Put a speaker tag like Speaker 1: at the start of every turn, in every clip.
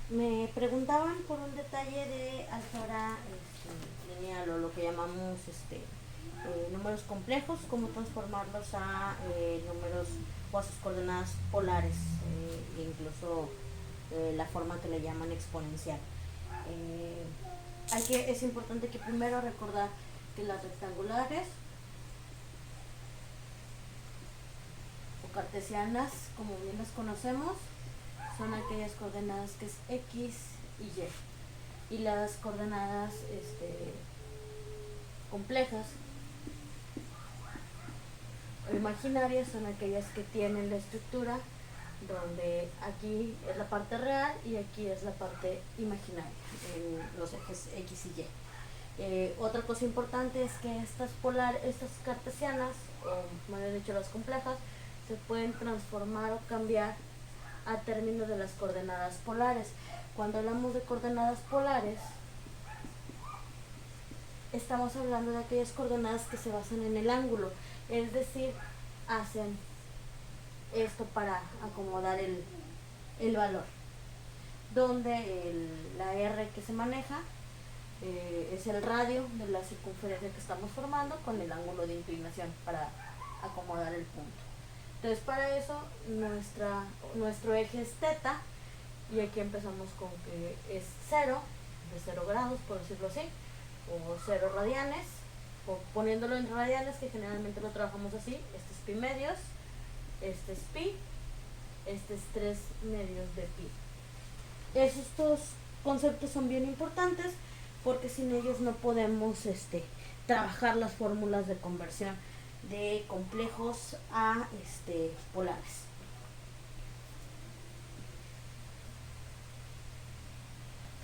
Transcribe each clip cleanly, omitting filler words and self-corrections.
Speaker 1: Me preguntaban por un detalle de álgebra lineal o lo que llamamos números complejos, cómo transformarlos a números o a sus coordenadas polares, incluso la forma que le llaman exponencial. Eh, es importante que primero recordar que las rectangulares o cartesianas, como bien las conocemos, son aquellas coordenadas que es X y Y. Y las coordenadas complejas o imaginarias son aquellas que tienen la estructura donde aquí es la parte real y aquí es la parte imaginaria en los ejes X y Y. Otra cosa importante es que estas cartesianas, o más bien dicho las complejas, se pueden transformar o cambiar a términos de las coordenadas polares. Cuando hablamos de coordenadas polares, estamos hablando de aquellas coordenadas que se basan en el ángulo, es decir, hacen esto para acomodar el valor, donde la R que se maneja es el radio de la circunferencia que estamos formando con el ángulo de inclinación para acomodar el punto. Entonces para eso nuestro eje es teta, y aquí empezamos con que es 0, de 0 grados por decirlo así, o 0 radianes, o poniéndolo en radianes, que generalmente lo trabajamos así. Este es pi medios, este es pi, este es 3 medios de pi. Esos dos conceptos son bien importantes porque sin ellos no podemos trabajar las fórmulas de conversión de complejos a polares.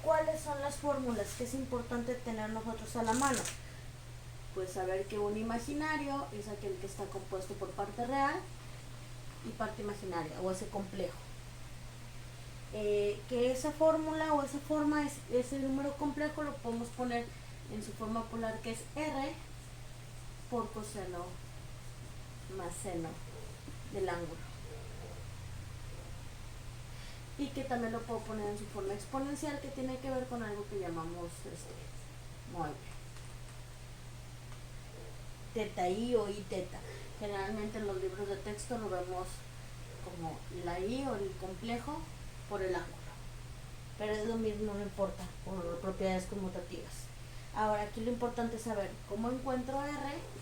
Speaker 1: ¿Cuáles son las fórmulas que es importante tener nosotros a la mano? Pues saber que un imaginario es aquel que está compuesto por parte real y parte imaginaria, o ese complejo. Que esa fórmula o esa forma, ese número complejo lo podemos poner en su forma polar, que es R por coseno más seno del ángulo. Y que también lo puedo poner en su forma exponencial, que tiene que ver con algo que llamamos mueble. Teta i o i teta. Generalmente en los libros de texto lo vemos como la i o el complejo por el ángulo. Pero es lo mismo, no importa, por propiedades conmutativas. Ahora aquí lo importante es saber cómo encuentro R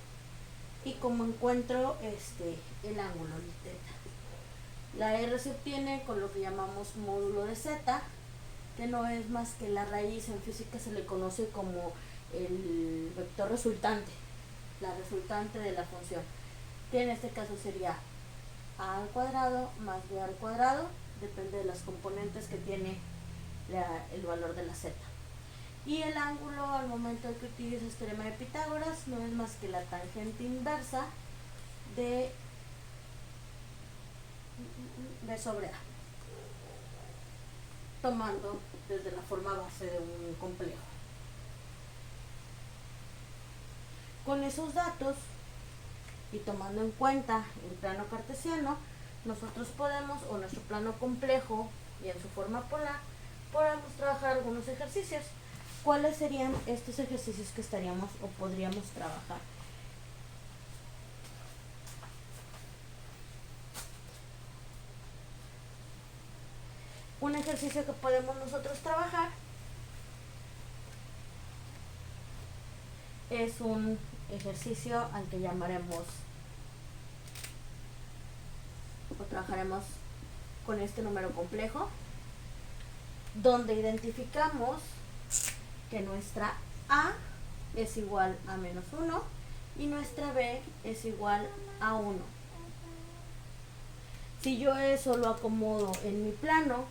Speaker 1: y cómo encuentro el ángulo, el teta. La R se obtiene con lo que llamamos módulo de z, que no es más que la raíz. En física se le conoce como el vector resultante, la resultante de la función, que en este caso sería a al cuadrado más b al cuadrado, depende de las componentes que tiene el valor de la z. Y el ángulo, al momento de que utilices teorema de Pitágoras, no es más que la tangente inversa de B sobre A, tomando desde la forma base de un complejo. Con esos datos y tomando en cuenta el plano cartesiano, nosotros podemos, o nuestro plano complejo y en su forma polar, podemos trabajar algunos ejercicios. ¿Cuáles serían estos ejercicios que estaríamos o podríamos trabajar? Un ejercicio que podemos nosotros trabajar es un ejercicio al que llamaremos o trabajaremos con este número complejo, donde identificamos que nuestra A es igual a menos 1 y nuestra B es igual a 1. Si yo eso lo acomodo en mi plano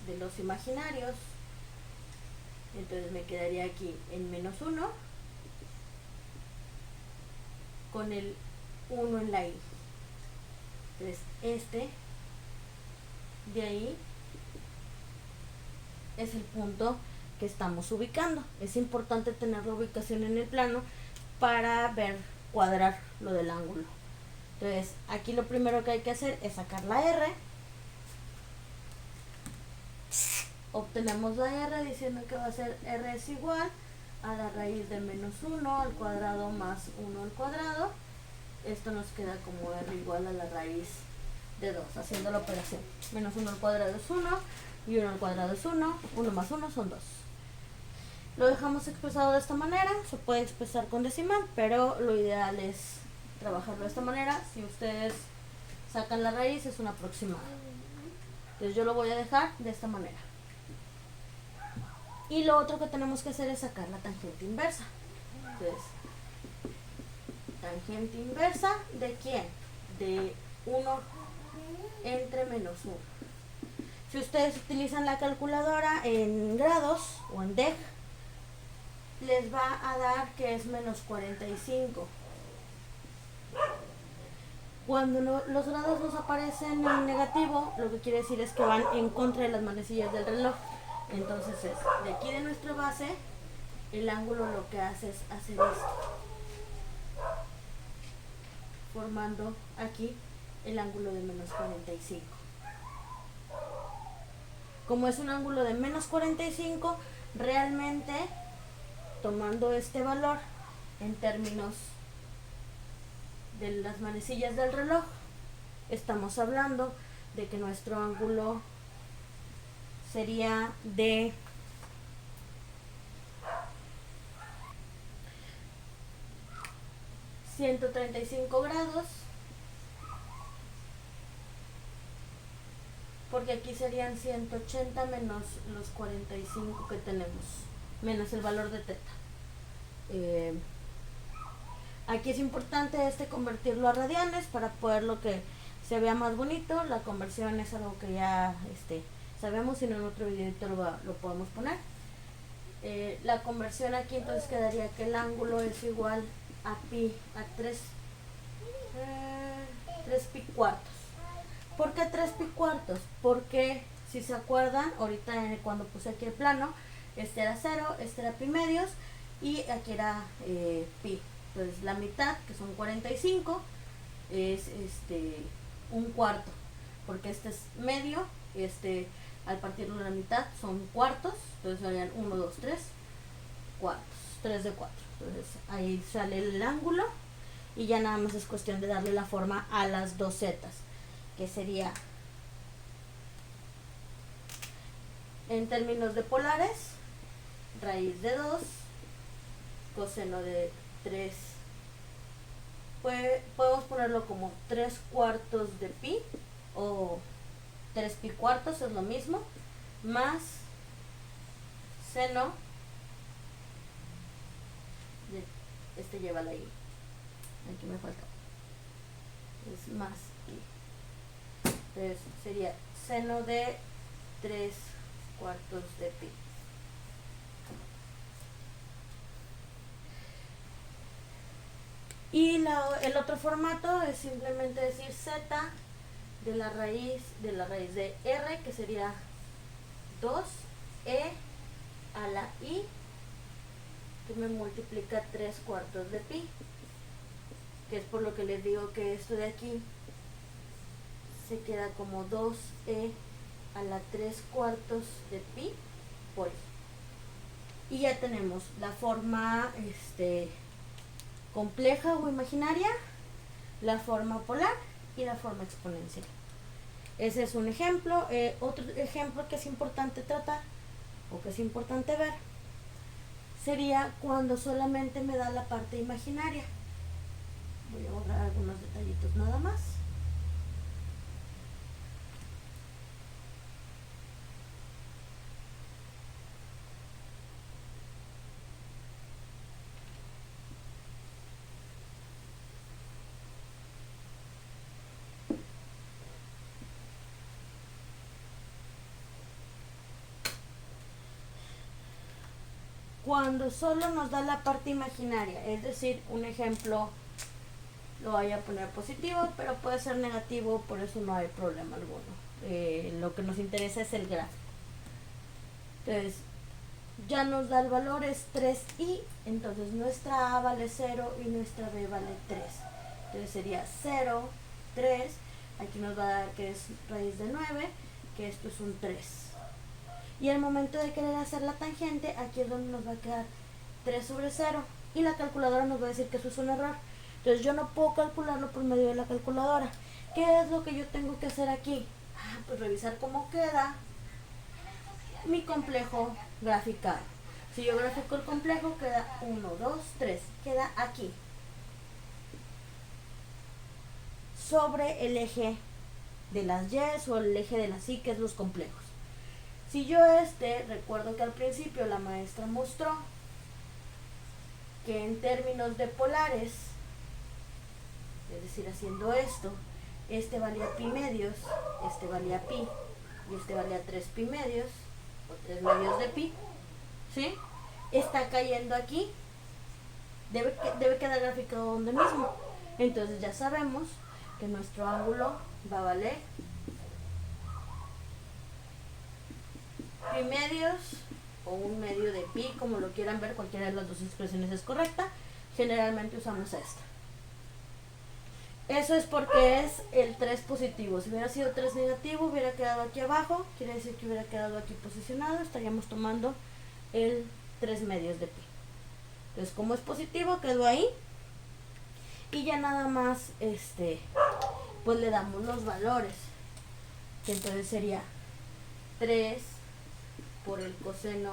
Speaker 1: de los imaginarios, entonces me quedaría aquí en menos 1 con el 1 en la I. Entonces de ahí es el punto que estamos ubicando. Es importante tener la ubicación en el plano para cuadrar lo del ángulo. Entonces aquí lo primero que hay que hacer es sacar la R Obtenemos la r diciendo que va a ser r es igual a la raíz de menos 1 al cuadrado más 1 al cuadrado. Esto nos queda como r igual a la raíz de 2, haciendo la operación. Menos 1 al cuadrado es 1, y 1 al cuadrado es 1, 1 más 1 son 2. Lo dejamos expresado de esta manera, se puede expresar con decimal, pero lo ideal es trabajarlo de esta manera. Si ustedes sacan la raíz es una aproximada. Entonces yo lo voy a dejar de esta manera. Y lo otro que tenemos que hacer es sacar la tangente inversa. Entonces, tangente inversa ¿de quién? De 1 entre menos 1. Si ustedes utilizan la calculadora en grados o en deg, les va a dar que es menos 45. Cuando los grados nos aparecen en negativo, lo que quiere decir es que van en contra de las manecillas del reloj. Entonces es de aquí de nuestra base, el ángulo lo que hace es hacer esto, formando aquí el ángulo de menos 45. Como es un ángulo de menos 45, realmente tomando este valor en términos de las manecillas del reloj, estamos hablando de que nuestro ángulo sería de 135 grados, porque aquí serían 180 menos los 45 que tenemos, menos el valor de teta. Aquí es importante convertirlo a radianes para poderlo que se vea más bonito. La conversión es algo que ya sabemos, si no en otro videito lo podemos poner. La conversión aquí entonces quedaría que el ángulo es igual a pi, a 3 pi cuartos. ¿Por qué 3 pi cuartos? Porque si se acuerdan, ahorita cuando puse aquí el plano, este era 0, este era pi medios y aquí era pi. Entonces la mitad, que son 45, es un cuarto, porque este es medio, al partirlo a la mitad son cuartos, entonces serían 1, 2, 3 cuartos, 3 de 4. Entonces ahí sale el ángulo y ya nada más es cuestión de darle la forma a las dos zetas, que sería, en términos de polares, raíz de 2 coseno de 3, podemos ponerlo como 3 cuartos de pi, o 3 pi cuartos, es lo mismo, más seno de, llévala ahí, aquí me falta, es más pi. Entonces sería seno de 3 cuartos de pi. Y el otro formato es simplemente decir z de la raíz de r, que sería 2e a la i, que me multiplica 3 cuartos de pi, que es por lo que les digo que esto de aquí se queda como 2e a la 3 cuartos de pi por i. Y ya tenemos la forma compleja o imaginaria, la forma polar y la forma exponencial. Ese es un ejemplo. Otro ejemplo que es importante tratar o que es importante ver sería cuando solamente me da la parte imaginaria. Voy a borrar algunos detallitos nada más. Cuando solo nos da la parte imaginaria, es decir, un ejemplo, lo voy a poner positivo, pero puede ser negativo, por eso no hay problema alguno. Lo que nos interesa es el gráfico. Entonces, ya nos da el valor, es 3i, entonces nuestra a vale 0 y nuestra b vale 3. Entonces sería 0, 3, aquí nos va a dar que es raíz de 9, que esto es un 3. Y al momento de querer hacer la tangente, aquí es donde nos va a quedar 3 sobre 0. Y la calculadora nos va a decir que eso es un error. Entonces yo no puedo calcularlo por medio de la calculadora. ¿Qué es lo que yo tengo que hacer aquí? Pues revisar cómo queda mi complejo graficado. Si yo grafico el complejo, queda 1, 2, 3. Queda aquí. Sobre el eje de las Y o el eje de las Y, que es los complejos. Si yo recuerdo que al principio la maestra mostró que en términos de polares, es decir, haciendo esto, valía pi medios, valía pi, y valía 3 pi medios, o 3 medios de pi, ¿sí? Está cayendo aquí, debe quedar graficado donde mismo. Entonces ya sabemos que nuestro ángulo va a valer pi medios o 1 medio de pi, como lo quieran ver, cualquiera de las dos expresiones es correcta. Generalmente usamos esta. Eso es porque es el 3 positivo. Si hubiera sido 3 negativo, hubiera quedado aquí abajo, quiere decir que hubiera quedado aquí posicionado, estaríamos tomando el 3 medios de pi. Entonces, como es positivo, quedó ahí. Y ya nada más, pues le damos los valores. Que entonces sería 3 por el coseno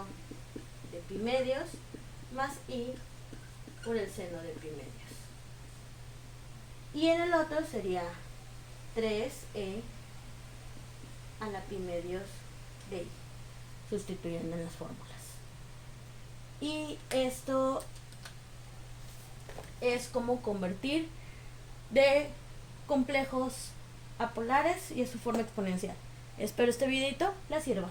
Speaker 1: de pi medios más i por el seno de pi medios. Y en el otro sería 3e a la pi medios de i, sustituyendo en las fórmulas. Y esto es como convertir de complejos a polares y es su forma exponencial. Espero este videito les sirva.